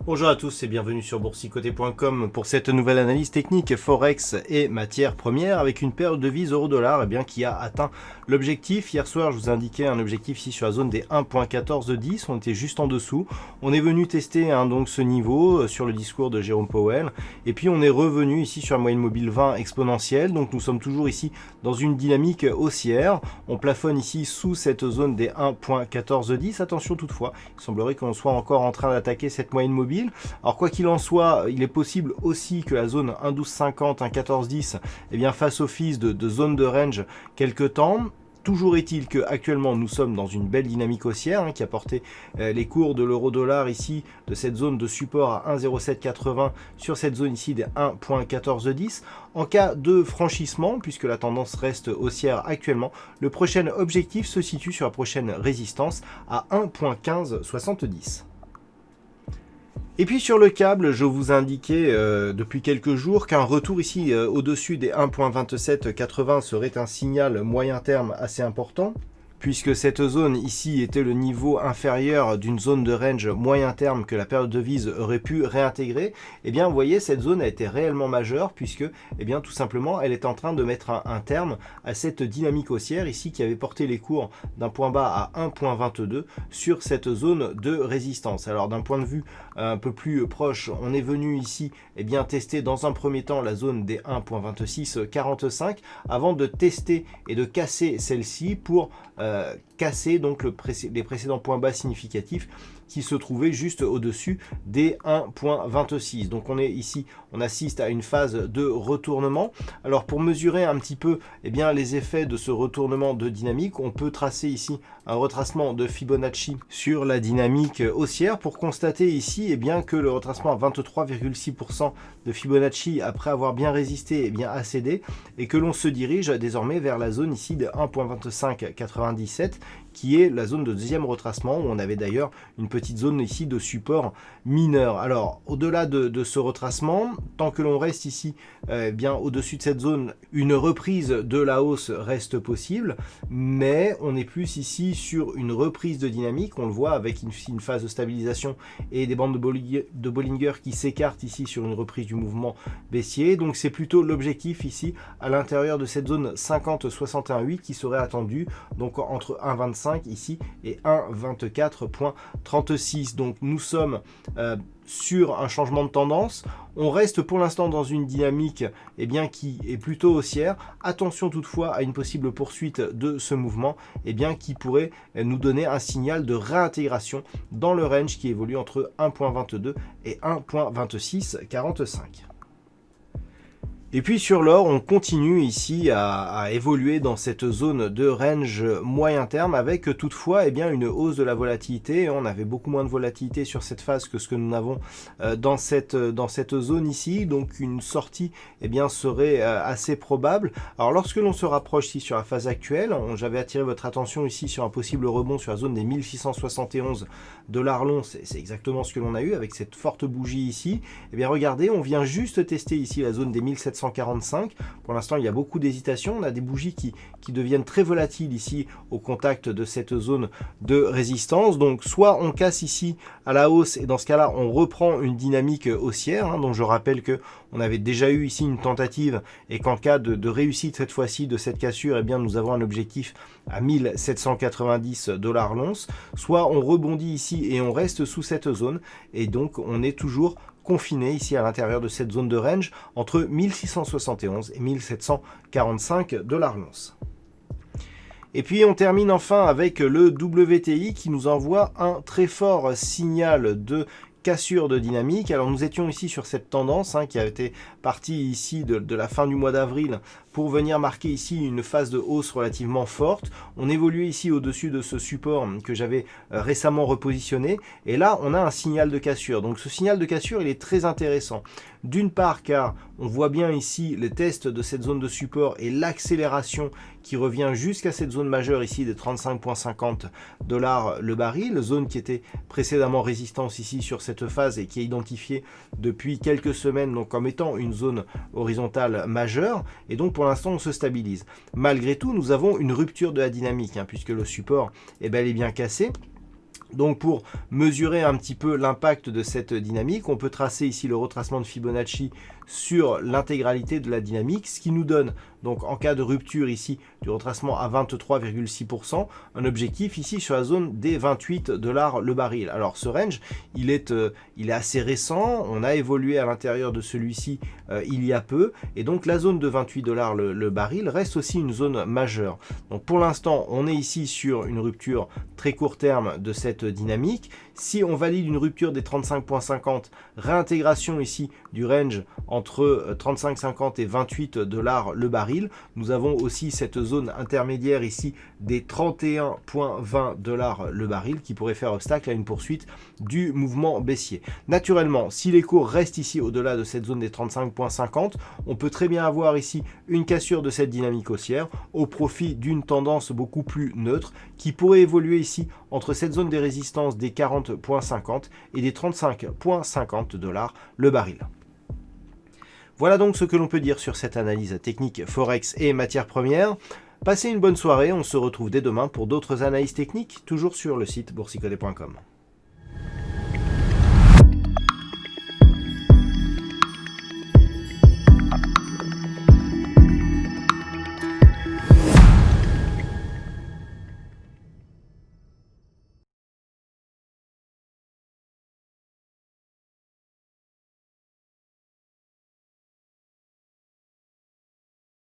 Bonjour à tous et bienvenue sur boursicoté.com pour cette nouvelle analyse technique Forex et matières premières avec une paire de devises euro-dollar qui a atteint l'objectif. Hier soir, je vous indiquais un objectif ici sur la zone des 1.1410, on était juste en dessous. On est venu tester donc ce niveau sur le discours de Jérôme Powell et puis on est revenu ici sur la moyenne mobile 20 exponentielle. Donc nous sommes toujours ici dans une dynamique haussière. On plafonne ici sous cette zone des 1.1410. Attention toutefois, il semblerait qu'on soit encore en train d'attaquer cette moyenne mobile. Alors quoi qu'il en soit, il est possible aussi que la zone 1.1250, 1.1410 fasse office de zone de range quelque temps. Toujours est-il qu'actuellement nous sommes dans une belle dynamique haussière qui a porté les cours de l'euro-dollar ici de cette zone de support à 1.0780 sur cette zone ici des 1.1410. En cas de franchissement, puisque la tendance reste haussière actuellement, le prochain objectif se situe sur la prochaine résistance à 1.1570. Et puis sur le câble, je vous indiquais depuis quelques jours qu'un retour ici au-dessus des 1.2780 serait un signal moyen terme assez important, puisque cette zone ici était le niveau inférieur d'une zone de range moyen terme que la paire de devises aurait pu réintégrer. Vous voyez, cette zone a été réellement majeure puisque tout simplement elle est en train de mettre un terme à cette dynamique haussière ici qui avait porté les cours d'un point bas à 1.22 sur cette zone de résistance. Alors d'un point de vue un peu plus proche, on est venu ici tester dans un premier temps la zone des 1.2645 avant de tester et de casser celle-ci pour casser donc les précédents points bas significatifs qui se trouvaient juste au-dessus des 1.26. Donc on est ici, on assiste à une phase de retournement. Alors pour mesurer un petit peu les effets de ce retournement de dynamique, on peut tracer ici un retracement de Fibonacci sur la dynamique haussière pour constater ici que le retracement à 23,6% de Fibonacci après avoir bien résisté a cédé et que l'on se dirige désormais vers la zone ici de 1.2597 qui est la zone de deuxième retracement où on avait d'ailleurs une petite zone ici de support mineur. Alors au-delà de ce retracement, tant que l'on reste ici au-dessus de cette zone, une reprise de la hausse reste possible, mais on est plus ici sur une reprise de dynamique, on le voit avec une phase de stabilisation et des bandes de Bollinger qui s'écartent ici sur une reprise du mouvement baissier. Donc c'est plutôt l'objectif ici à l'intérieur de cette zone 50-61,8 qui serait attendu donc entre 1,25 ici et 1,24.36. Donc nous sommes sur un changement de tendance. On reste pour l'instant dans une dynamique qui est plutôt haussière. Attention toutefois à une possible poursuite de ce mouvement qui pourrait nous donner un signal de réintégration dans le range qui évolue entre 1.22 et 1.2645. Et puis sur l'or, on continue ici à évoluer dans cette zone de range moyen terme avec toutefois une hausse de la volatilité. On avait beaucoup moins de volatilité sur cette phase que ce que nous avons dans cette zone ici. Donc une sortie serait assez probable. Alors lorsque l'on se rapproche ici sur la phase actuelle, j'avais attiré votre attention ici sur un possible rebond sur la zone des 1671 $ l'once. C'est exactement ce que l'on a eu avec cette forte bougie ici. Regardez, on vient juste tester ici la zone des 1745. Pour l'instant, il y a beaucoup d'hésitation. On a des bougies qui deviennent très volatiles ici au contact de cette zone de résistance. Donc, soit on casse ici à la hausse et dans ce cas-là, on reprend une dynamique haussière. Donc, je rappelle que on avait déjà eu ici une tentative et qu'en cas de réussite cette fois-ci de cette cassure, nous avons un objectif à 1790 $ l'once. Soit on rebondit ici et on reste sous cette zone et donc on est toujours confiné ici à l'intérieur de cette zone de range entre 1671 et 1745 $ l'once. Et puis on termine enfin avec le WTI qui nous envoie un très fort signal de cassure de dynamique. Alors nous étions ici sur cette tendance qui a été partie ici de la fin du mois d'avril pour venir marquer ici une phase de hausse relativement forte. On évoluait ici au-dessus de ce support que j'avais récemment repositionné, et là on a un signal de cassure. Donc ce signal de cassure, il est très intéressant. D'une part car on voit bien ici les tests de cette zone de support et l'accélération qui revient jusqu'à cette zone majeure ici de 35,50 $ le baril, zone qui était précédemment résistance ici sur cette phase et qui est identifiée depuis quelques semaines donc comme étant une zone horizontale majeure, et donc pour l'instant on se stabilise. Malgré tout, nous avons une rupture de la dynamique puisque le support est bel et bien cassé. Donc pour mesurer un petit peu l'impact de cette dynamique, on peut tracer ici le retracement de Fibonacci sur l'intégralité de la dynamique, ce qui nous donne donc en cas de rupture ici du retracement à 23,6%, un objectif ici sur la zone des 28 $ le baril. Alors ce range, il est assez récent, on a évolué à l'intérieur de celui-ci il y a peu, et donc la zone de 28 $ le baril reste aussi une zone majeure. Donc pour l'instant, on est ici sur une rupture très court terme de cette dynamique. Si on valide une rupture des 35,50, réintégration ici du range entre 35,50 et 28 $ le baril, nous avons aussi cette zone intermédiaire ici des 31,20 $ le baril qui pourrait faire obstacle à une poursuite du mouvement baissier. Naturellement, si les cours restent ici au-delà de cette zone des 35,50, on peut très bien avoir ici une cassure de cette dynamique haussière au profit d'une tendance beaucoup plus neutre qui pourrait évoluer ici entre cette zone des résistances des 40,50 et des 35,50 $ le baril. Voilà donc ce que l'on peut dire sur cette analyse technique Forex et matières premières. Passez une bonne soirée, on se retrouve dès demain pour d'autres analyses techniques, toujours sur le site boursicoté.com.